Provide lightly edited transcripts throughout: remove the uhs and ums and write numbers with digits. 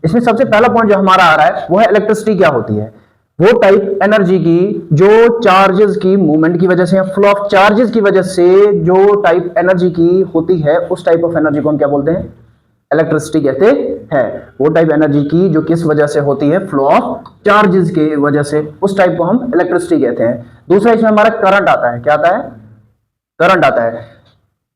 इसमें सबसे पहला पॉइंट जो हमारा आ रहा है वो है इलेक्ट्रिसिटी क्या होती है। वो टाइप एनर्जी की जो चार्जेस की मूवमेंट की वजह से या फ्लो ऑफ चार्जेस की वजह से जो टाइप एनर्जी की होती है उस टाइप ऑफ एनर्जी को हम क्या बोलते हैं, इलेक्ट्रिसिटी कहते हैं। वो टाइप एनर्जी की जो किस वजह से होती है, फ्लो ऑफ चार्जेस की वजह से, उस टाइप को हम इलेक्ट्रिसिटी कहते हैं। दूसरा इसमें हमारा करंट आता है। क्या आता है, करंट आता है।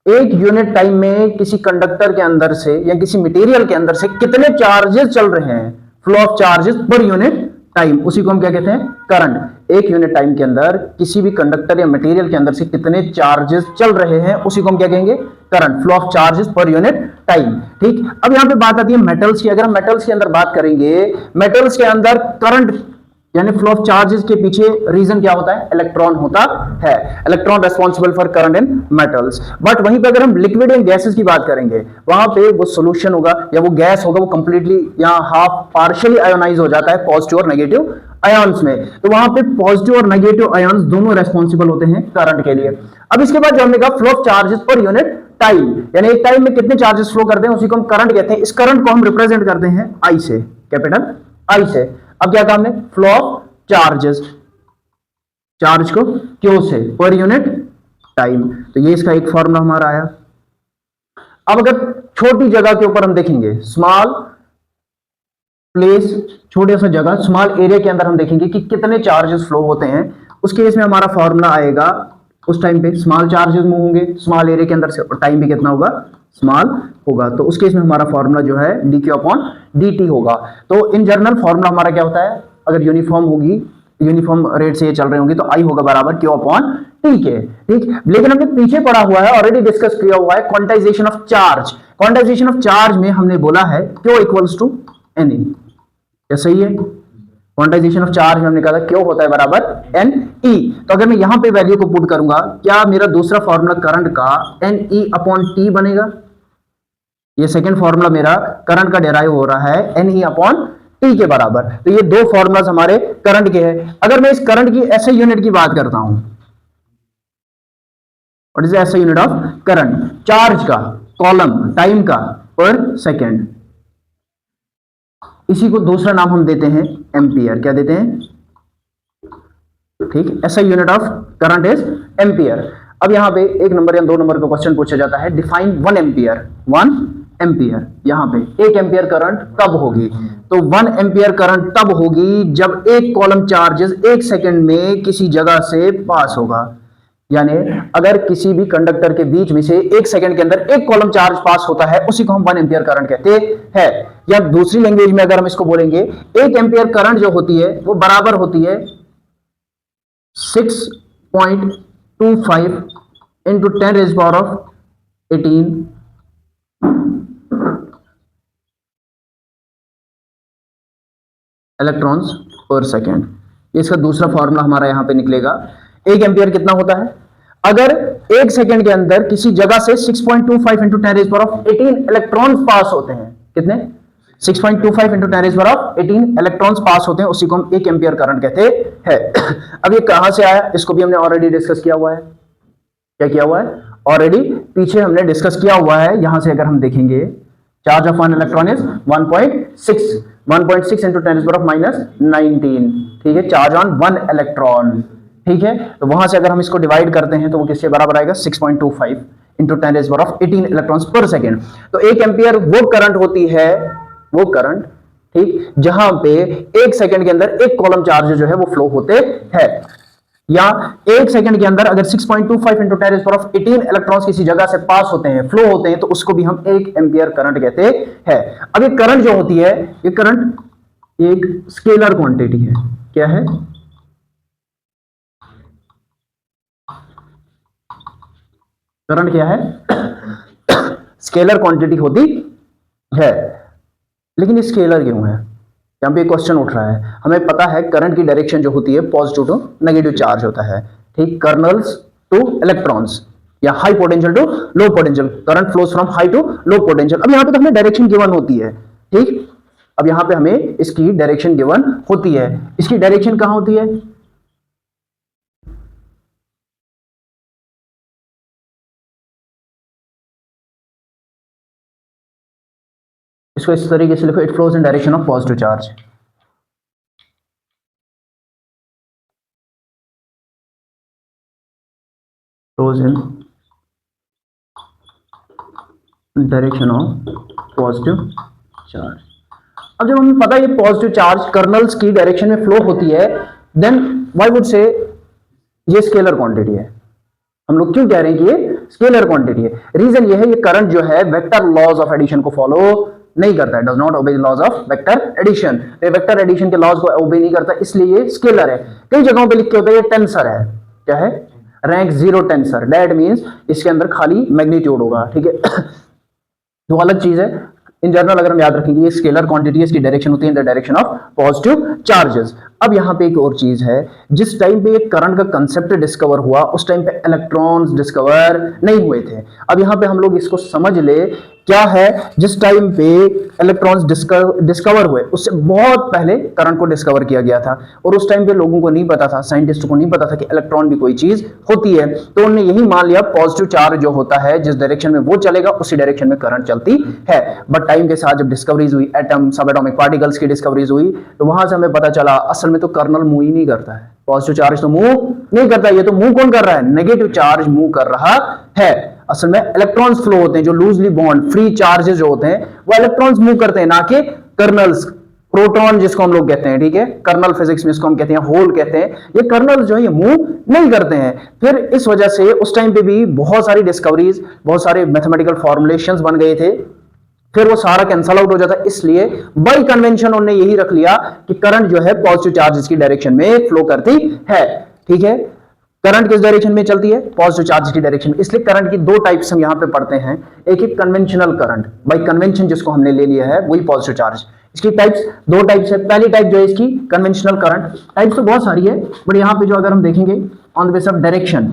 एक यूनिट टाइम में किसी कंडक्टर के अंदर से या किसी मटेरियल के अंदर से कितने चार्जेस चल रहे हैं, flow of charges per unit time, उसी को हम क्या कहते हैं, करंट। एक यूनिट टाइम के अंदर किसी भी कंडक्टर या मटेरियल के अंदर से कितने चार्जेस चल रहे हैं उसी को हम क्या कहेंगे, current, flow of charges per unit time. ठीक, अब यहां पे बात आती है मेटल्स की। अगर हम मेटल्स के अंदर बात करेंगे, मेटल्स के अंदर करंट यानी फ्लो ऑफ चार्जेस के पीछे रीजन क्या होता है, इलेक्ट्रॉन होता है। Electron responsible for current in metals. But वहीं पे अगर हम लिक्विड एंड गैसेस की बात करेंगे, वहां पे वो सॉल्यूशन होगा या वो गैस होगा, वो कंप्लीटली या हाफ पार्शियली आयोनाइज हो जाता है पॉजिटिव और नेगेटिव आयन्स में। तो वहां पे पॉजिटिव और नेगेटिव आयन्स दोनों रेस्पॉन्सिबल होते हैं करंट के लिए। अब इसके बाद जो हमने कहा flow of charges per unit time, यानी एक टाइम में कितने चार्जेस फ्लो करते हैं उसी को हम करंट कहते हैं। इस करंट को हम रिप्रेजेंट करते हैं आई से, कैपिटल आई से। अब क्या काम है, फ्लो ऑफ चार्जेस, चार्ज को क्यू से पर यूनिट टाइम। तो ये इसका एक फॉर्मूला हमारा आया। अब अगर छोटी जगह के ऊपर हम देखेंगे, स्मॉल प्लेस, छोटे सा जगह, स्मॉल एरिया के अंदर हम देखेंगे कि कितने चार्जेस फ्लो होते हैं, उस केस में हमारा फॉर्मूला आएगा, उस टाइम पे स्मॉल चार्जेस मूव होंगे स्मॉल एरिया के अंदर से और टाइम भी कितना होगा, स्मॉल होगा। तो उस केस में हमारा फॉर्मूला जो है D Q upon D T होगा। तो इन जनरल फॉर्मूला हमारा क्या होता है, अगर यूनिफॉर्म होगी, यूनिफॉर्म रेट से ये चल रहे होंगे तो आई होगा बराबर क्यू अपॉन टी के। ठीक, लेकिन हमने पीछे पढ़ा हुआ है, ऑलरेडी डिस्कस किया हुआ है, quantization of charge. Quantization of charge में हमने बोला है q equals to n e. क्या सही है, क्वांटाइजेशन ऑफ चार्ज में हमने कहा था क्यू होता है बराबर एन ई। तो अगर मैं यहां पे वैल्यू को पुट करूंगा, क्या मेरा दूसरा फॉर्मूला करंट का एन ई अपॉन टी बनेगा। ये सेकंड फॉर्मूला मेरा करंट का डेराइव हो रहा है एन ई अपॉन टी के बराबर। तो ये दो फॉर्मूलाज हमारे करंट के हैं। अगर मैं इस करंट की ऐसे यूनिट की बात करता हूं, व्हाट इज ऐसे यूनिट ऑफ करंट, चार्ज का, कॉलम, टाइम का, पर सेकेंड, इसी को दूसरा नाम हम देते हैं एम्पियर। क्या देते हैं, ठीक, ऐसा unit of current is ampere. अब यहां पे एक नंबर या दो नंबर का क्वेश्चन पूछा जाता है, define one ampere. One ampere, यहां पे एक एम्पियर करंट कब होगी, तो वन एम्पियर करंट तब होगी जब एक कॉलम चार्जेस एक सेकंड में किसी जगह से पास होगा। यानी अगर किसी भी कंडक्टर के बीच में से एक सेकंड के अंदर एक कॉलम चार्ज पास होता है, उसी को हम वन एम्पियर करंट कहते हैं। या दूसरी लैंग्वेज में अगर हम इसको बोलेंगे, एक एम्पियर करंट जो होती है वो बराबर होती है 6.25 into 10 raise power of 18 electrons पर सेकेंड। इसका दूसरा फॉर्मूला हमारा यहां पे निकलेगा। एक एम्पियर कितना होता है, अगर एक सेकंड के अंदर किसी जगह से 6.25 into 10 raise power of 18 electrons pass होते हैं, कितने, 6.25 into 10 raise power of 18 electrons pass होते हैं, उसी को हम एक एम्पियर करंट कहते हैं। अब ये कहां से आया, इसको भी हमने ऑलरेडी डिस्कस किया हुआ है। क्या किया हुआ है, ऑलरेडी पीछे हमने डिस्कस किया हुआ है। यहां से अगर हम देखेंगे, charge of one electron is 1.6 into 10 power of -19, ठीक है, चार्ज ऑन वन इलेक्ट्रॉन। ठीक है, तो वहां से अगर हम इसको डिवाइड करते हैं तो वो किसके बराबर आएगा, 6.25 इंटू 10 पावर ऑफ 18 इलेक्ट्रॉन्स पर सेकेंड। तो एक एम्पियर वो करंट होती है, वो करंट, ठीक, जहां पे एक सेकंड के अंदर एक कॉलम चार्ज जो है वो फ्लो होते हैं। या एक सेकंड के अंदर अगर 6.25 इंटू 10 पावर ऑफ 18 इलेक्ट्रॉन्स किसी जगह से पास होते हैं, फ्लो होते हैं, तो उसको भी हम एक एम्पियर करंट कहते हैं। अब ये करंट जो होती है, ये करंट एक स्केलर क्वांटिटी है। क्या है, करंट क्या है, स्केलर क्वांटिटी होती है। लेकिन ये स्केलर क्यों है, यहां पे क्वेश्चन उठ रहा है। हमें पता है करंट की डायरेक्शन जो होती है पॉजिटिव टू नेगेटिव चार्ज होता है, ठीक, कर्नल्स टू इलेक्ट्रॉन्स या high potential to low potential, current flows from high to low potential. अब यहां पे तो हमें डायरेक्शन गिवन होती है, ठीक, अब यहां पे हमें इसकी डायरेक्शन गिवन होती है। इसकी डायरेक्शन कहां होती है, इसको इस तरीके से लिखो, it flows in direction of positive charge. Flows in direction of positive charge. अब जब हमें पता है ये पॉजिटिव चार्ज कर्नल्स की डायरेक्शन में फ्लो होती है, देन व्हाई वुड से ये स्केलर क्वांटिटी है। हम लोग क्यों कह रहे हैं कि ये स्केलर क्वांटिटी है? रीजन ये है, ये करंट जो है वेक्टर लॉज ऑफ एडिशन को फॉलो नहीं करता है, does not obey laws of vector addition. ये वेक्टर एडिशन के लॉज को ओबे नहीं करता, इसलिए ये स्केलर है। कई जगहों पे लिख के होता है ये टेंसर है। क्या है? Rank zero tensor. That means इसके अंदर खाली मैग्नीट्यूड होगा, ठीक है। तो अलग चीज है। इन जनरल अगर हम याद रखेंगे ये स्केलर क्वांटिटी है, इसकी डायरेक्शन होती है इन the direction of positive charges. अब यहां पे एक और चीज है, जिस टाइम पे करंट का कंसेप्ट डिस्कवर हुआ उस टाइम पे इलेक्ट्रॉन्स डिस्कवर नहीं हुए थे। अब यहां पे हम लोग इसको समझ ले, क्या है, जिस टाइम पे इलेक्ट्रॉन्स डिस्कवर हुए उससे बहुत पहले करंट को डिस्कवर किया गया था, और उस टाइम पे लोगों को नहीं पता था, साइंटिस्टों को नहीं पता था कि इलेक्ट्रॉन भी कोई चीज होती है। तो उन्होंने यही मान लिया पॉजिटिव चार्ज जो होता है जिस डायरेक्शन में वो चलेगा उसी डायरेक्शन में करंट चलती है। बट टाइम के साथ जब डिस्कवरीज हुई, एटम, सब एटॉमिक पार्टिकल्स की डिस्कवरीज हुई, तो वहां से हमें पता चला असल में तो कर्नल मूव ही नहीं करता है, पॉजिटिव चार्ज तो मूव नहीं करता। ये तो मूव कौन कर रहा है? नेगेटिव चार्ज मूव कर रहा है। असल में इलेक्ट्रॉन्स फ्लो होते हैं, जो लूजली बॉन्ड फ्री चार्जेस जो होते हैं वो इलेक्ट्रॉन्स मूव करते हैं, ना कि कर्नल्स। प्रोटॉन जिसको हम लोग कहते हैं, ठीक है, कर्नल फिजिक्स में इसको हम कहते हैं होल कहते हैं, ये कर्नल जो है ये मूव नहीं करते हैं। फिर इस वजह से उस टाइम पे भी बहुत सारी डिस्कवरीज, बहुत सारे मैथमेटिकल फॉर्मुलेशंस बन गए थे, फिर वो सारा कैंसल आउट हो जाता है। इसलिए बाय कन्वेंशन उन्होंने यही रख लिया कि करंट जो है पॉजिटिव चार्जेस की डायरेक्शन में फ्लो करती है, ठीक है। करंट किस डायरेक्शन में चलती है? पॉजिटिव चार्ज की डायरेक्शन। इसलिए करंट की दो टाइप्स हम यहां पे पढ़ते हैं, एक एक कन्वेंशनल करंट, बाय कन्वेंशन जिसको हमने ले लिया है वही पॉजिटिव चार्ज। इसकी टाइप्स दो टाइप्स है। पहली टाइप जो है इसकी कन्वेंशनल करंट, टाइप्स तो बहुत सारी है बट यहां पे जो अगर हम देखेंगे on the base of direction,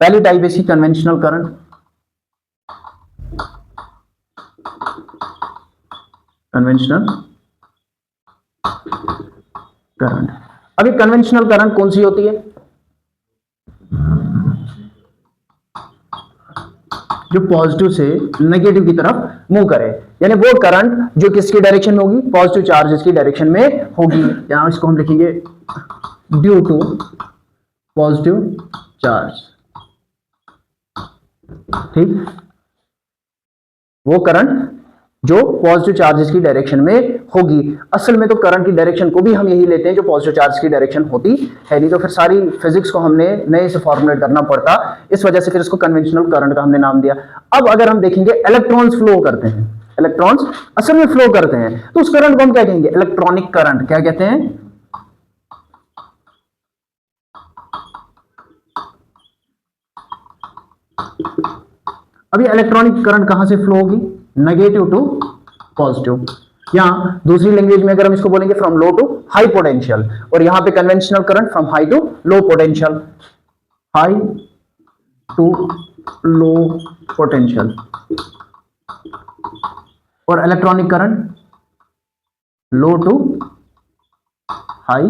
पहली टाइप है इसकी कन्वेंशनल करंट। Conventional current. अब ये कन्वेंशनल करंट कौन सी होती है? जो पॉजिटिव से नेगेटिव की तरफ मूव करे, यानी वो करंट जो किसकी डायरेक्शन में होगी? पॉजिटिव चार्जेस की डायरेक्शन में होगी। यहां इसको हम लिखेंगे ड्यू टू पॉजिटिव चार्ज, ठीक। वो करंट जो पॉजिटिव चार्जेस की डायरेक्शन में होगी। असल में तो करंट की डायरेक्शन को भी हम यही लेते हैं जो पॉजिटिव चार्ज की डायरेक्शन होती है, नहीं तो फिर सारी फिजिक्स को हमने नए से फॉर्मुलेट करना पड़ता। इस वजह से फिर इसको कन्वेंशनल करंट का हमने नाम दिया। अब अगर हम देखेंगे इलेक्ट्रॉन्स फ्लो करते हैं, इलेक्ट्रॉन्स असल में फ्लो करते हैं, तो उस करंट को हम क्या कहेंगे? Electronic current. क्या कहते हैं? अब ये इलेक्ट्रॉनिक करंट कहां से फ्लो होगी? नेगेटिव टू पॉजिटिव, या दूसरी लैंग्वेज में अगर हम इसको बोलेंगे from low to high potential. और यहां पे conventional current from high to low potential, high to low potential. और electronic current low to high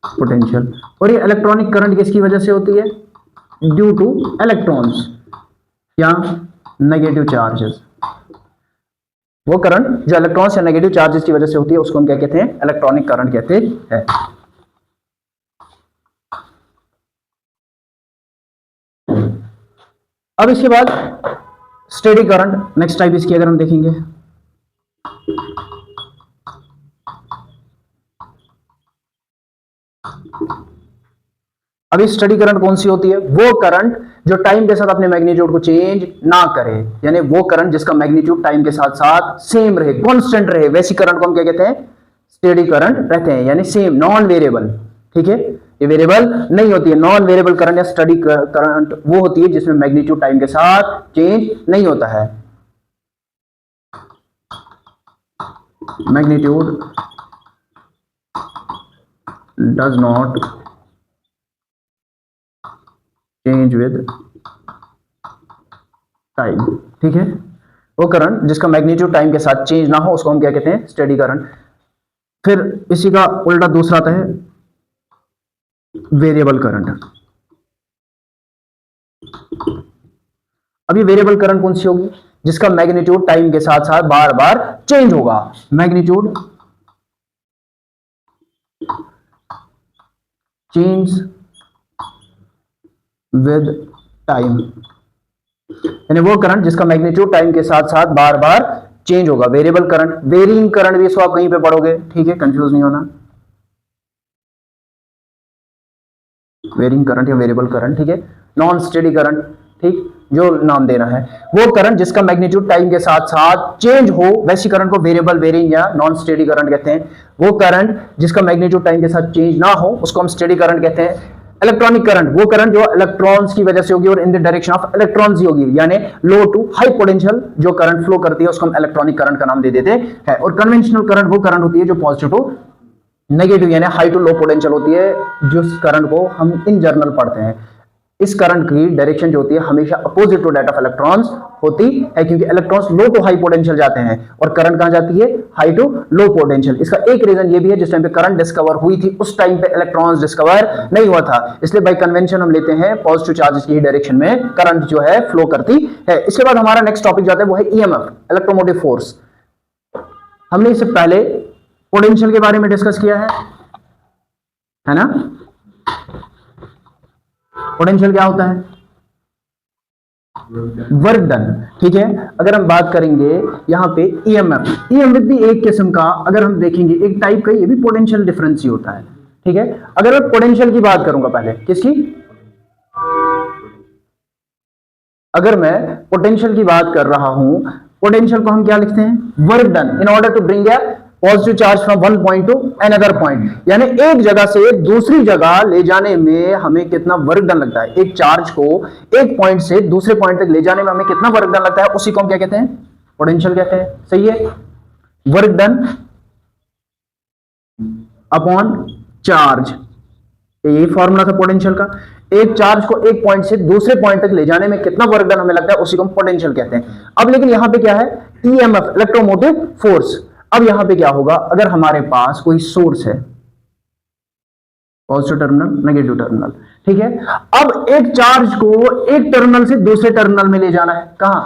potential. और ये इलेक्ट्रॉनिक करंट किसकी वजह से होती है? ड्यू टू इलेक्ट्रॉन्स या नेगेटिव चार्जेस। वो करंट जो इलेक्ट्रॉन्स या नेगेटिव चार्जेस की वजह से होती है उसको हम क्या कहते हैं? इलेक्ट्रॉनिक करंट कहते हैं। अब इसके बाद स्टेडी करंट, नेक्स्ट टाइप इसकी अगर हम देखेंगे, अभी स्टडी करंट कौन सी होती है? वो करंट जो टाइम के साथ अपने मैग्नीट्यूड को चेंज ना करे, यानी वो करंट जिसका मैग्नीट्यूड टाइम के साथ साथ सेम रहे, कांस्टेंट रहे, वैसी करंट को हम क्या कहते हैं? स्टेडी करंट रहते हैं, यानी सेम, नॉन वेरिएबल, ठीक है। ये वेरिएबल नहीं होती है। नॉन वेरिएबल करंट या स्टडी करंट वो होती है जिसमें मैग्नीट्यूड टाइम के साथ चेंज नहीं होता है। Magnitude does not change with time, ठीक है। वो करंट जिसका मैग्नीट्यूड टाइम के साथ चेंज ना हो उसको हम क्या कहते हैं? Steady current. फिर इसी का उल्टा दूसरा आता है वेरिएबल करंट। अब ये वेरिएबल करंट कौन सी होगी? जिसका मैग्नीट्यूड टाइम के साथ साथ बार बार चेंज होगा। मैग्नीट्यूड चेंज विद टाइम, यानी वो करंट जिसका मैग्नीट्यूड टाइम के साथ साथ बार बार चेंज होगा। वेरिएबल करंट, वेरिंग करंट भी इसको आप कहीं पे पढ़ोगे, ठीक है, कंफ्यूज नहीं होना। वेरिंग करंट या वेरिएबल करंट, ठीक है। नॉन स्टेडी करंट, ठीक, जो नाम देना है, वो करंट जिसका मैग्नीट्यूड टाइम के साथ साथ चेंज हो, वैसी करंट को वेरिएबल, वेरिंग या नॉन स्टेडी करंट कहते हैं। वो करंट जिसका मैग्नीट्यूड टाइम के साथ चेंज ना हो उसको हम स्टेडी करंट कहते हैं। इलेक्ट्रॉनिक करंट, वो करंट जो इलेक्ट्रॉन्स की वजह से होगी और in the direction of electrons ही होगी, यानी लो टू हाई पोटेंशियल जो करंट फ्लो करती है उसको हम इलेक्ट्रॉनिक करंट का नाम दे देते हैं। और कन्वेंशनल करंट वो करंट होती है जो पॉजिटिव टू नेगेटिव यानी हाई टू लो पोटेंशियल होती है, जिस करंट को हम इन जनरल पढ़ते हैं। इस करंट की डायरेक्शन जो होती है हमेशा opposite to that of electrons होती है, क्योंकि electrons low to high potential जाते हैं और करंट कहां जाती है, हाई टू लो पोटेंशियल। इसका एक रीजन ये भी है, जिस टाइम पे करंट डिस्कवर हुई थी उस टाइम पे इलेक्ट्रॉन्स डिस्कवर नहीं हुआ था, इसलिए बाय कन्वेंशन हम लेते हैं पॉजिटिव चार्जेस की डायरेक्शन में करंट जो है फ्लो करती है। इसके बाद हमारा नेक्स्ट टॉपिक जाता है वो है ईएमएफ, इलेक्ट्रोमोटिव फोर्स। हमने इससे पहले पोटेंशियल के बारे में डिस्कस किया है ना। पोटेंशियल क्या होता है, वर्क डन, ठीक है। अगर हम बात करेंगे यहां पे ईएमएफ, ईएमएफ भी एक किस्म का, अगर हम देखेंगे एक टाइप का, ये भी पोटेंशियल डिफरेंस ही होता है, ठीक है। अगर मैं पोटेंशियल की बात करूंगा पहले, किसकी, अगर मैं पोटेंशियल की बात कर रहा हूं, पोटेंशियल को हम क्या लिखते हैं, work done in order to bring a positive charge from one point to another point, यानी एक जगह से दूसरी जगह ले जाने में हमें कितना वर्क डन लगता है। एक चार्ज को एक पॉइंट से दूसरे पॉइंट तक ले जाने में हमें कितना वर्क डन लगता है, उसी को हम क्या कहते हैं, पोटेंशियल कहते हैं, सही है। वर्क डन अपॉन चार्ज, यही फॉर्मूला था पोटेंशियल का। एक चार्ज को एक पॉइंट से दूसरे पॉइंट तक ले जाने में कितना वर्क डन हमें लगता है, उसी को हम पोटेंशियल कहते हैं। अब लेकिन यहां पे क्या है, ईएमएफ, इलेक्ट्रोमोटिव फोर्स। अब यहां पे क्या होगा, अगर हमारे पास कोई सोर्स है, पॉजिटिव टर्मिनल, नेगेटिव टर्मिनल, ठीक है। अब एक चार्ज को एक टर्मिनल से दूसरे टर्मिनल में ले जाना है, कहां,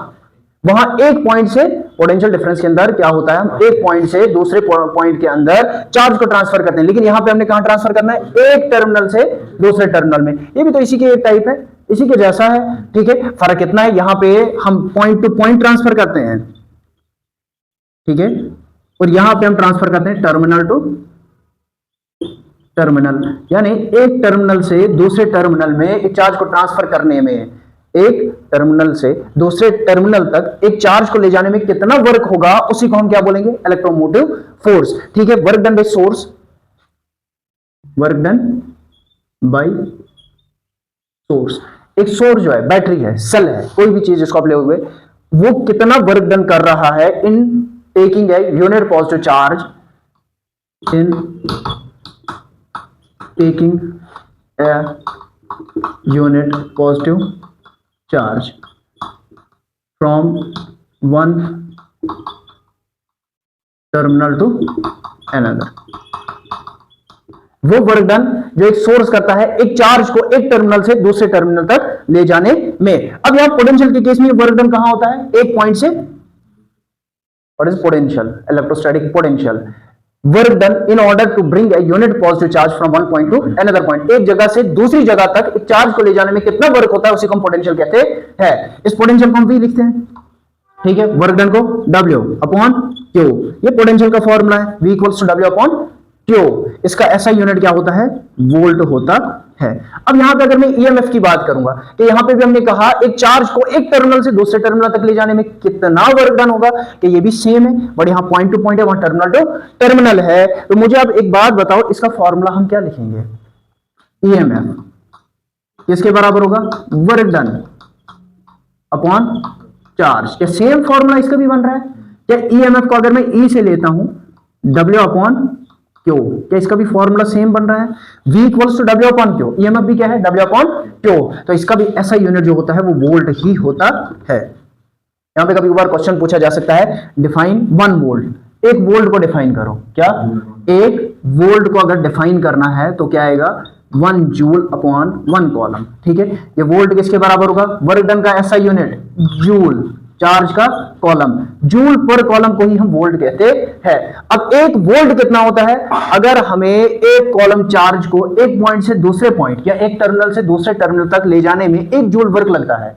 वहां एक पॉइंट से, पोटेंशियल डिफरेंस के अंदर क्या होता है, हम एक पॉइंट से दूसरे पॉइंट के अंदर चार्ज को ट्रांसफर करते हैं, लेकिन यहां पे हमने कहां ट्रांसफर करना है, एक टर्मिनल से दूसरे टर्मिनल में। ये भी तो इसी के एक टाइप है, इसी के जैसा है, ठीक है। फर्क इतना है, यहां पे हम पॉइंट टू पॉइंट ट्रांसफर करते हैं, ठीक है, और यहां पे हम ट्रांसफर करते हैं टर्मिनल टू टर्मिनल, यानी एक टर्मिनल से दूसरे टर्मिनल में एक चार्ज को ट्रांसफर करने में, एक टर्मिनल से दूसरे टर्मिनल तक एक चार्ज को ले जाने में कितना वर्क होगा, उसी को हम क्या बोलेंगे, इलेक्ट्रोमोटिव फोर्स, ठीक है। Work done by source, work done by source. एक सोर्स जो है, बैटरी है, सेल है, कोई भी चीज जिसको आप ले हुए, वो कितना वर्क डन कर रहा है इन taking a unit positive charge, in taking a unit positive charge from one terminal to another। वो वर्क डन जो एक सोर्स करता है एक चार्ज को एक टर्मिनल से दूसरे टर्मिनल तक ले जाने में। अब यहां पोटेंशियल के केस में वर्क डन कहां होता है, एक पॉइंट से, what is potential, electrostatic potential, work done in order to bring a unit positive charge from one point to another point। एक जगह से दूसरी जगह तक एक चार्ज को ले जाने में कितना वर्क होता है, उसी को हम पोटेंशियल कहते हैं। इस पोटेंशियल को हम भी लिखते हैं, ठीक है, वर्क डन को W अपॉन Q, ये पोटेंशियल का फॉर्मूला है, V equals to W upon Q। इसका ऐसा यूनिट क्या होता है, वोल्ट होता है। अब यहां पे अगर मैं ईएमएफ की बात करूंगा, कि यहां पे भी हमने कहा एक चार्ज को एक टर्मिनल से दूसरे टर्मिनल तक ले जाने में कितना वर्क डन होगा, कि ये भी सेम है, बट यहां पॉइंट टू पॉइंट है, वहां टर्मिनल टू टर्मिनल है। तो मुझे अब एक बात बताओ, इसका फॉर्मूला हम क्या लिखेंगे, ईएमएफ किसके बराबर होगा, वर्क डन अपॉन चार्ज। क्या सेम फॉर्मूला इसका भी बन रहा है, क्या ईएमएफ को अगर मैं ई से लेता हूं, W अपॉन क्यू, क्या इसका भी फॉर्मूला सेम बन रहा है, V equals to W upon Q, EMF भी क्या है, W अपॉन क्यू। तो इसका भी ऐसा यूनिट जो होता है वो वोल्ट ही होता है। यहां पे कभी कभार क्वेश्चन पूछा जा सकता है, डिफाइन वन वोल्ट, एक वोल्ट को डिफाइन करो, क्या एक वोल्ट को अगर डिफाइन करना है तो क्या आएगा, 1 जूल अपॉन 1 कॉलम, ठीक है। ये वोल्ट किसके बराबर होगा, वर्क डन का ऐसा यूनिट जूल, चार्ज का कॉलम, जूल पर कॉलम को ही हम वोल्ट कहते हैं। अब एक वोल्ट कितना होता है? अगर हमें एक कॉलम चार्ज को एक पॉइंट से दूसरे पॉइंट या एक टर्मिनल से दूसरे टर्मिनल तक ले जाने में 1 जूल वर्क लगता है।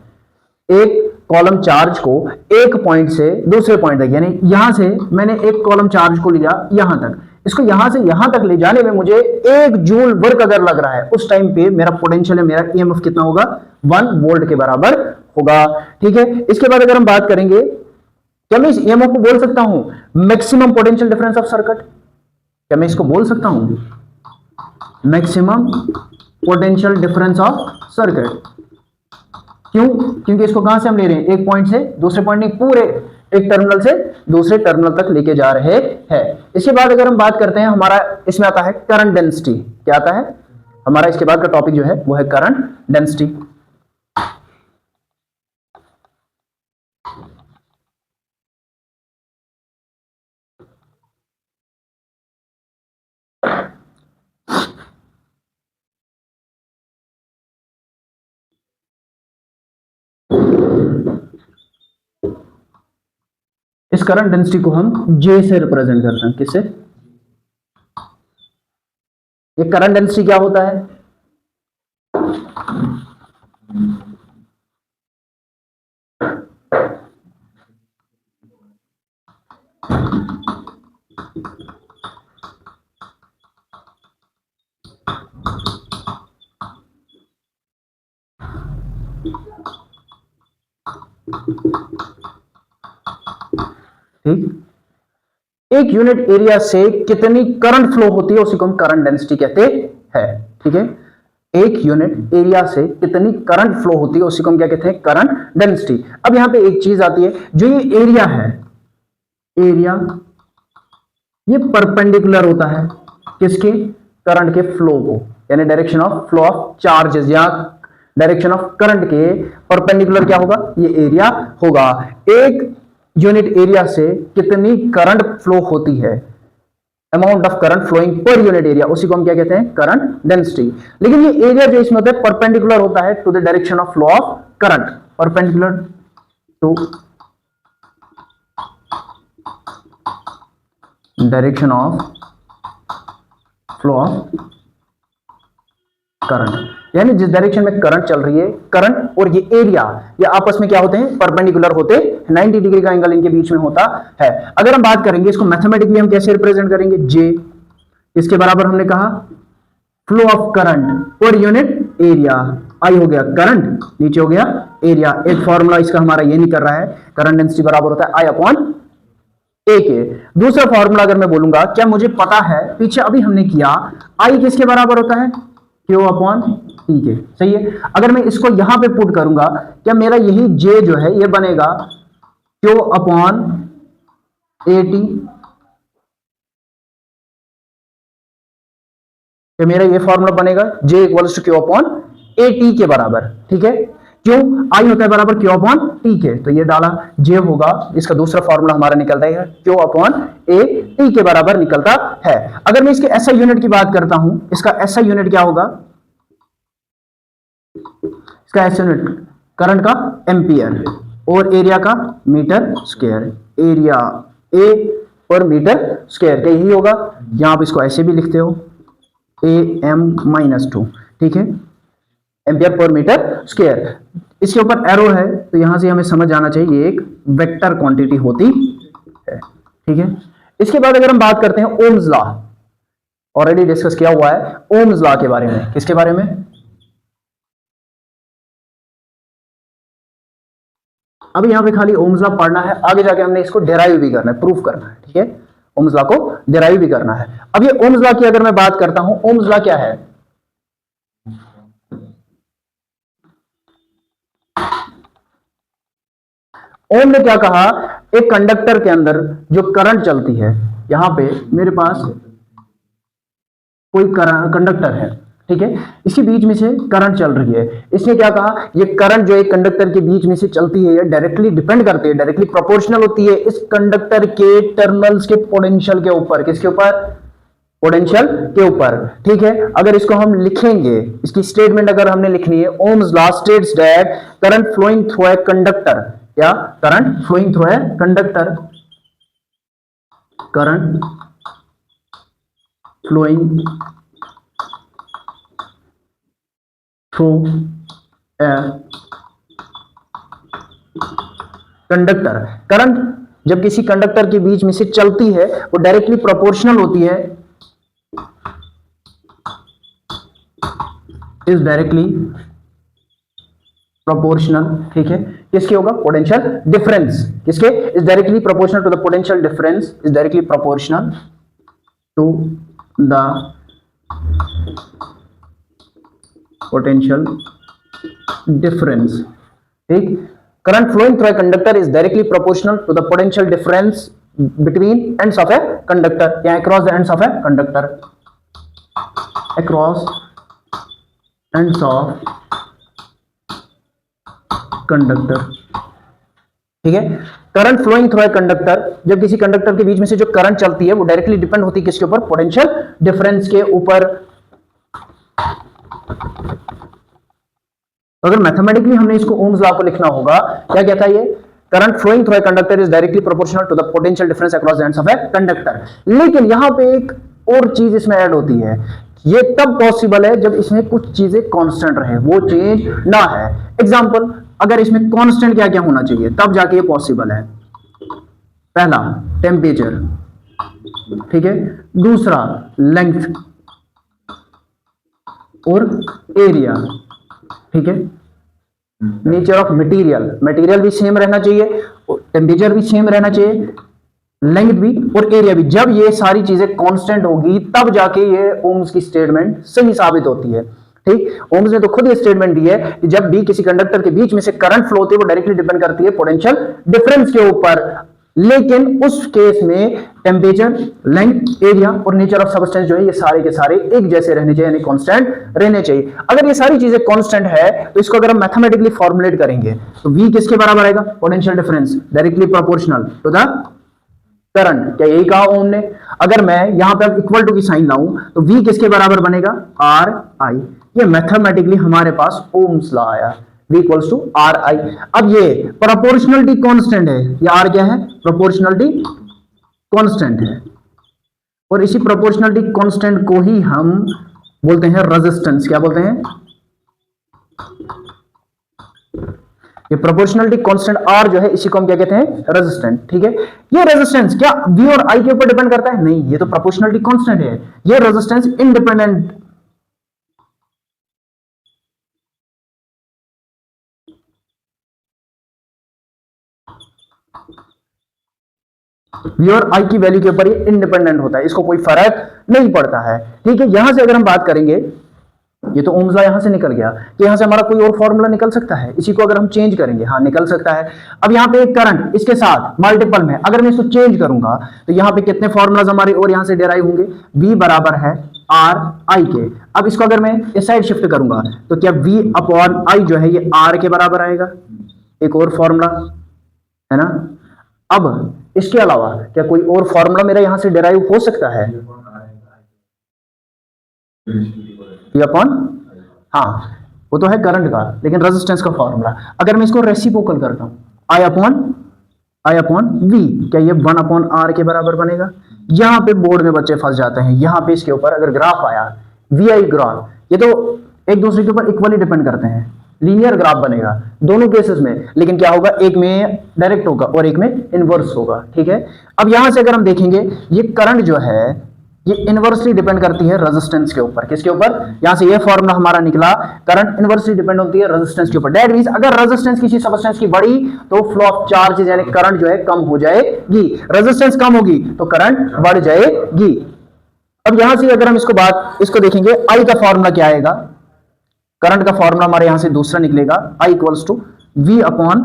एक कॉलम चार्ज को एक पॉइंट से दूसरे पॉइंट तक, यानी यहां से मैंने एक कॉलम चार्ज को लिया यहां तक, इसको यहां से यहां तक ले जाने में मुझे 1 जूल वर्क अगर लग रहा है, उस टाइम पे मेरा पोटेंशियल है, मेरा ईएमएफ कितना होगा? 1 वोल्ट के बराबर होगा। ठीक है, इसके बाद अगर हम बात करेंगे, क्या मैं इस ईएमएफ को बोल सकता हूं maximum potential difference of circuit? क्या मैं इसको बोल सकता हूं maximum potential difference of circuit? क्यों? क्योंकि इसको कहां से हम ले रहे हैं? एक पॉइंट से दूसरे पॉइंट नहीं, पूरे एक टर्मिनल से दूसरे टर्मिनल तक लेके जा रहे हैं। इसके बाद अगर हम बात करते हैं, हमारा इसमें आता है करंट डेंसिटी। क्या आता है हमारा? इसके बाद का टॉपिक जो है वो है करंट डेंसिटी। इस करंट डेंसिटी को हम J से रिप्रेजेंट करते हैं। किससे? ये करंट डेंसिटी क्या होता है? ठीक, एक यूनिट एरिया से कितनी करंट फ्लो होती है उसी को हम करंट डेंसिटी कहते हैं। ठीक है, एक यूनिट एरिया से कितनी करंट फ्लो होती है उसी को हम क्या कहते हैं? Current density. अब यहां पे एक चीज आती है, जो ये एरिया है, एरिया ये परपेंडिकुलर होता है किसके? करंट के फ्लो को, यानी direction of flow of charges या डायरेक्शन ऑफ करंट के परपेंडिकुलर क्या होगा? ये एरिया होगा। एक यूनिट एरिया से कितनी करंट फ्लो होती है, amount of current flowing per unit area, उसी को हम क्या कहते हैं? Current density. लेकिन ये एरिया जो इसमें होता है परपेंडिकुलर होता है to the direction of flow of current, perpendicular to direction of flow of current, यानी जिस डायरेक्शन में करंट चल रही है, करंट और ये एरिया ये आपस में क्या होते हैं? परपेंडिकुलर होते, 90 डिग्री का एंगल इनके बीच में होता है। अगर हम बात करेंगे इसको मैथमेटिकली हम कैसे रिप्रेजेंट करेंगे? J इसके बराबर हमने कहा फ्लो ऑफ करंट पर यूनिट एरिया। I हो गया करंट, नीचे हो गया एरिया। एक फॉर्मूला इसका हमारा ये नहीं कर रहा है, करंट डेंसिटी बराबर होता है I अपॉन A के। दूसरा फॉर्मूला अगर मैं बोलूंगा, क्या मुझे पता है पीछे अभी हमने किया, I किसके बराबर होता है? Q अपॉन T के। सही है, अगर मैं इसको यहां पे पुट करूंगा, क्या मेरा यही J जो है ये बनेगा Q अपॉन AT? क्या मेरा ये फॉर्मूला बनेगा J equals to Q upon AT के बराबर? ठीक है, क्यों? I होता है बराबर Q अपॉन T के, तो ये डाला J होगा, इसका दूसरा फॉर्मूला हमारा निकलता है Q अपॉन AT के बराबर निकलता है। अगर मैं इसके SI यूनिट की बात करता हूं, इसका SI यूनिट क्या होगा? इसका SI यूनिट करंट का एम्पियर और एरिया का मीटर स्क्वायर, एरिया A पर मीटर स्क्वायर का यही होगा। यहां आप इसको ऐसे भी लिखते हो AM-2, ठीक है, एम्पियर पर मीटर स्क्वायर। इसके ऊपर एरो है तो यहां से हमें समझ आना चाहिए ये एक वेक्टर क्वांटिटी होती है। ठीक है, इसके बाद अगर हम बात करते हैं ओम्स लॉ, ऑलरेडी डिस्कस किया हुआ है ओम्स लॉ के बारे में। किसके बारे में? अभी यहां पे खाली ओम्स लॉ पढ़ना है, आगे जाके हमने इसको डेराइव भी करना है, प्रूफ करना है। ठीक है, ओम्स लॉ को डेराइव भी करना है। अब ये ओम्स लॉ की अगर मैं बात करता हूं, ओम्स लॉ क्या है? ओम ने क्या कहा? एक कंडक्टर के अंदर जो करंट चलती है, यहां पे मेरे पास कोई कंडक्टर है, ठीक है, इसके बीच में से करंट चल रही है। इसने क्या कहा? ये करंट जो एक कंडक्टर के बीच में से चलती है, ये डायरेक्टली डिपेंड करती है, डायरेक्टली प्रोपोर्शनल होती है इस कंडक्टर के टर्मिनल्स के पोटेंशियल के ऊपर। किसके ऊपर? पोटेंशियल के ऊपर। ठीक है, अगर इसको हम लिखेंगे, इसकी स्टेटमेंट अगर हमने लिखनी है, Ohm's law states that current flowing through a conductor या करंट फ्लोइंग थ्रू है conductor, current flowing through a conductor. Current जब किसी कंडक्टर के बीच में से चलती है वो डायरेक्टली प्रोपोर्शनल होती है, इज डायरेक्टली प्रोपोर्शनल, ठीक है, किसके होगा, पोटेंशियल डिफरेंस, किसके, is directly proportional to the potential difference, is directly proportional to the potential difference, ठीक। Current flowing through a conductor is directly proportional to the potential difference between ends of a conductor, या across the ends of a conductor, across ends of conductor, ठीक है। Current flowing through a conductor, जब किसी conductor के बीच में से जो current चलती है वो डायरेक्टली डिपेंड होती है किसके ऊपर, पोटेंशियल डिफरेंस के ऊपर। अगर मैथमेटिकली हमने इसको ओम्स लॉ को लिखना होगा, क्या कहता है ये, current flowing through a conductor is directly proportional to the potential difference across the ends of a conductor. लेकिन यहां पे एक और चीज इसमें ऐड होती है, ये तब पॉसिबल है जब इसमें कुछ चीजें कांस्टेंट रहे, वो चेंज ना है। एग्जांपल, अगर इसमें कांस्टेंट क्या क्या होना चाहिए तब जाके ये पॉसिबल है। पहला टेम्परेचर, ठीक है, दूसरा लेंथ और एरिया, ठीक है, नेचर ऑफ मटेरियल, मटेरियल भी सेम रहना चाहिए, टेम्परेचर भी सेम रहना चाहिए, लेंथ भी और एरिया भी। जब ये सारी चीजें कांस्टेंट होगी तब जाके ये ओम्स की स्टेटमेंट सही साबित होती है, ठीक। ओम्स ने तो खुद ये स्टेटमेंट दी है कि जब भी किसी कंडक्टर के बीच में से करंट फ्लो होती है वो डायरेक्टली डिपेंड करती है पोटेंशियल डिफरेंस के ऊपर, लेकिन उस केस में टेम्परेचर, लेंथ, एरिया और नेचर ऑफ सब्सटेंस जो है ये सारे के सारे एक जैसे रहने चाहिए, यानी कांस्टेंट रहने चाहिए। अगर ये सारी चीजें कांस्टेंट है तो इसको अगर हम मैथमेटिकली फॉर्मुलेट करेंगे तो v किसके बराबर आएगा, potential difference directly proportional to the current, क्या यही कहा ओम ने। अगर मैं यहां पे इक्वल टू की साइन लाऊं तो v किसके बराबर बनेगा, आर आई। ये मैथमेटिकली हमारे पास ओम्स लॉ आया, v equals to R I. अब ये प्रोपोर्शनलिटी कांस्टेंट है, ये r क्या है, प्रोपोर्शनलिटी कांस्टेंट है, और इसी प्रोपोर्शनलिटी कांस्टेंट को ही हम बोलते हैं रेजिस्टेंस। क्या बोलते हैं, ये प्रोपोर्शनलिटी कांस्टेंट R जो है इसी को हम क्या कहते हैं, रेजिस्टेंस, ठीक है। ये रेजिस्टेंस क्या V और I के ऊपर डिपेंड करता है, नहीं, ये तो प्रोपोर्शनलिटी कांस्टेंट है, ये रेजिस्टेंस इंडिपेंडेंट, V और I की वैल्यू के ऊपर ये इंडिपेंडेंट होता है, इसको कोई फर्क नहीं पड़ता है, ठीक है। यहां से अगर हम बात करेंगे, ये तो ओम्स लॉ यहां से निकल गया कि यहां से हमारा कोई और फॉर्मूला निकल सकता है, इसी को अगर हम चेंज करेंगे, हाँ निकल सकता है। अब यहां पे एक करंट इसके साथ मल्टीपल में, अगर मैं इसको चेंज करूंगा तो यहां पे कितने फॉर्मूलाज हमारे और यहां से डेराइव होंगे, v बराबर है आर आई के। अब इसको अगर मैं इस साइड शिफ्ट करूंगा तो क्या v अपॉन आई जो है ये r के बराबर आएगा, एक और फॉर्मूला है ना। अब इसके अलावा क्या कोई और फॉर्मूला मेरा यहां से डेराइव हो सकता है, अपॉन, हाँ वो तो है करंट का, लेकिन रेजिस्टेंस का फॉर्मूला अगर मैं इसको रेसिप्रोकल करता हूं, आई अपॉन वी, क्या ये 1 अपॉन आर के बराबर बनेगा। यहां पे बोर्ड में बच्चे फंस जाते हैं, यहां पे इसके ऊपर अगर ग्राफ आया वी आई ग्राफ, ये तो एक दूसरे के ऊपर इक्वली डिपेंड करते हैं, लीनियर ग्राफ बनेगा दोनों केसेस में, लेकिन क्या होगा, एक में डायरेक्ट होगा और एक में इनवर्स होगा, ठीक है। अब यहां से अगर हम देखेंगे ये करंट जो है ये इनवर्सली डिपेंड करती है रेजिस्टेंस के ऊपर, किसके ऊपर, यहां से ये फॉर्मूला हमारा निकला, करंट इनवर्सली डिपेंड होती है रेजिस्टेंस के ऊपर। दैट मींस अगर रेजिस्टेंस किसी सबस्टेंस की बढ़ी तो फ्लो ऑफ चार्जेस यानी करंट जो है कम हो जाएगी, रेजिस्टेंस कम होगी तो करंट बढ़ जाएगी। अब यहां से अगर हम इसको देखेंगे, आई का फॉर्मूला क्या आएगा, करंट का फॉर्मूला हमारे यहां से दूसरा निकलेगा, I equals to v upon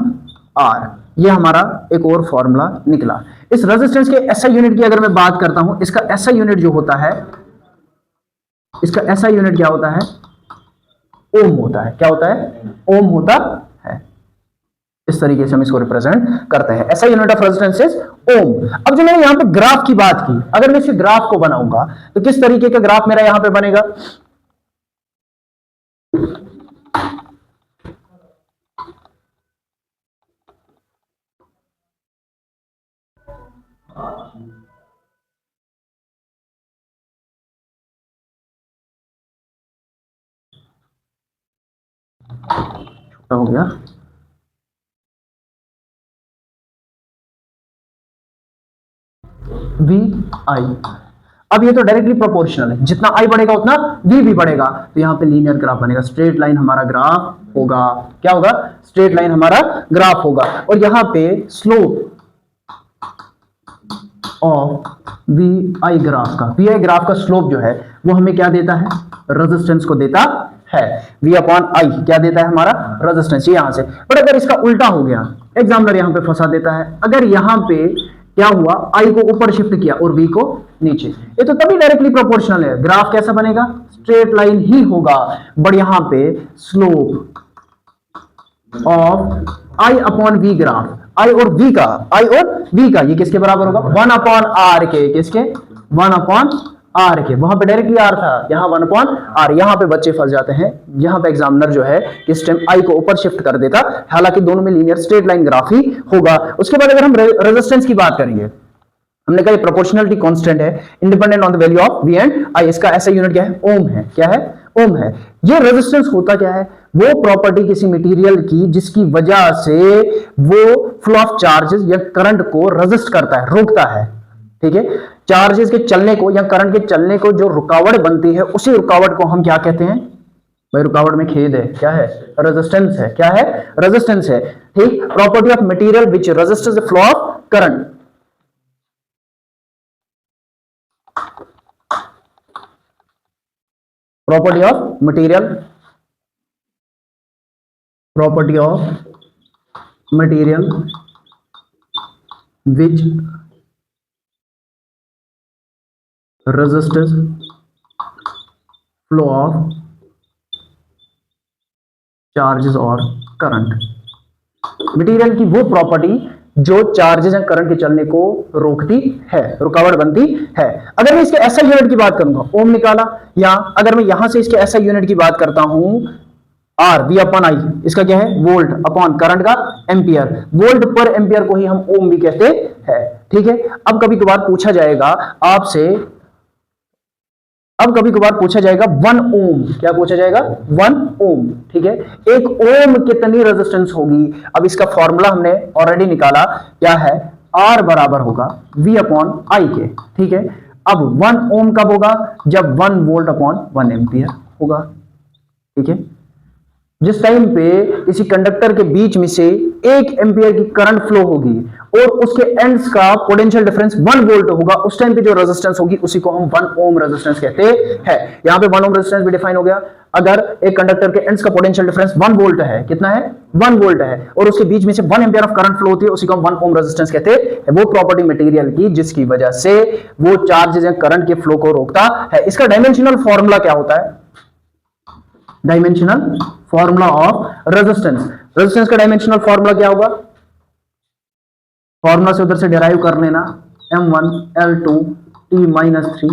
r, ये हमारा एक और फॉर्मूला निकला। इस रेजिस्टेंस के एसआई यूनिट की अगर मैं बात करता हूं, इसका एसआई यूनिट जो होता है, इसका एसआई यूनिट क्या होता है, ओम होता है। क्या होता है, ओम होता है। इस तरीके से हम इसको रिप्रेजेंट करते हैं, SI unit of resistance is ohm. अब जो मैंने यहां पे ग्राफ की बात की, अगर मैं इस ग्राफ को बनाऊंगा तो किस तरीके का ग्राफ मेरा यहां पे बनेगा, छोटा हो गया, वी आई। अब ये तो डायरेक्टली प्रोपोर्शनल है, जितना आई बढ़ेगा उतना वी भी बढ़ेगा, तो यहां पे लीनियर ग्राफ बनेगा, स्ट्रेट लाइन हमारा ग्राफ होगा। क्या होगा? स्ट्रेट लाइन हमारा ग्राफ होगा। और यहां पे slope of V I graph का, वी आई ग्राफ का स्लोप जो है वो हमें क्या देता है? रेजिस्टेंस को देता है। वी अपॉन आई क्या देता है? हमारा रेजिस्टेंस। ये यहां से, बट अगर इसका उल्टा हो गया, एग्जामिनर यहां पे फंसा देता है। अगर यहां पे क्या हुआ, आई को ऊपर शिफ्ट किया और वी को नीचे, ये तो तभी डायरेक्टली प्रोपोर्शनल है। ग्राफ कैसा बनेगा? स्ट्रेट लाइन ही होगा, बट यहां पे slope of I upon v graph, I और वी का, आई और वी का ये किसके बराबर होगा? 1 अपॉन आर के। किसके? 1 अपॉन आर के। वहां पे डायरेक्टली आर था, यहां 1 अपॉन आर। यहां पे बच्चे फंस जाते हैं, यहां पे एग्जामिनर जो है किस टाइम आई को ऊपर शिफ्ट कर देता, हालांकि दोनों में लीनियर स्ट्रेट लाइन ग्राफ ही होगा। उसके बाद अगर हम रेजिस्टेंस की बात करेंगे, हमने कहा ये प्रोपोर्शनलिटी कांस्टेंट है, independent on the value of V and I. इसका ऐसा यूनिट क्या है? ओम है। क्या है? ओम है। ये रेजिस्टेंस होता क्या है? वो प्रॉपर्टी किसी मटेरियल की जिसकी वजह से वो फ्लो ऑफ चार्जेस या करंट को रेजिस्ट करता है, रोकता है। ठीक है, चार्जेस के चलने को या करंट के चलने को जो रुकावट बनती है, उसी रुकावट को हम क्या कहते हैं? भाई रुकावट में खेद है, क्या है? रेजिस्टेंस है। क्या है? रेजिस्टेंस है। ठीक, property of material which resists the flow of current. property of material which resists flow of charges or current। Material की वो प्रॉपर्टी जो चार्जेस एंड करंट के चलने को रोकती है, रुकावट बनती है। अगर मैं इसके एसआई यूनिट की बात करूंगा, ओम निकाला, या अगर मैं यहां से इसके एसआई यूनिट की बात करता हूं, आर वी अपॉन आई, इसका क्या है? वोल्ट अपॉन करंट का एम्पियर। वोल्ट पर एम्पियर को ही हम ओम भी कहते हैं। ठीक है, अब कभी कभार पूछा जाएगा आपसे, अब कभी कभार पूछा जाएगा 1 ओम। क्या पूछा जाएगा? 1 ओम। ठीक है, एक ओम कितनी रेजिस्टेंस होगी? अब इसका फॉर्मूला हमने ऑलरेडी निकाला, क्या है? आर बराबर होगा वी अपॉन आई के। ठीक है, अब 1 ओम कब होगा? जब 1 वोल्ट अपॉन 1 एम्पियर होगा। ठीक है, जिस टाइम पे किसी कंडक्टर के बीच में से 1 एम्पियर की करंट फ्लो होगी और उसके एंड्स का पोटेंशियल डिफरेंस 1 वोल्ट होगा, उस टाइम पे जो रेजिस्टेंस होगी उसी को हम 1 ओम रेजिस्टेंस कहते हैं। यहां पे 1 ओम रेजिस्टेंस भी डिफाइन हो गया। अगर एक कंडक्टर के एंड्स का पोटेंशियल डिफरेंस 1 वोल्ट है, कितना है? 1 वोल्ट है, और उसके बीच में से 1 एम्पियर ऑफ करंट फ्लो होती है, उसी को हम 1 ओम रेजिस्टेंस कहते हैं। वो प्रॉपर्टी मटेरियल की जिसकी वजह से वो चार्जेस या करंट के फ्लो को रोकता है। इसका डायमेंशनल फॉर्मूला क्या होता है? Dimensional formula of resistance. Resistance का डायमेंशनल फॉर्मूला क्या होगा? फॉर्मूला से उधर से डिराइव कर लेना, M1 L2 T-3 A-2।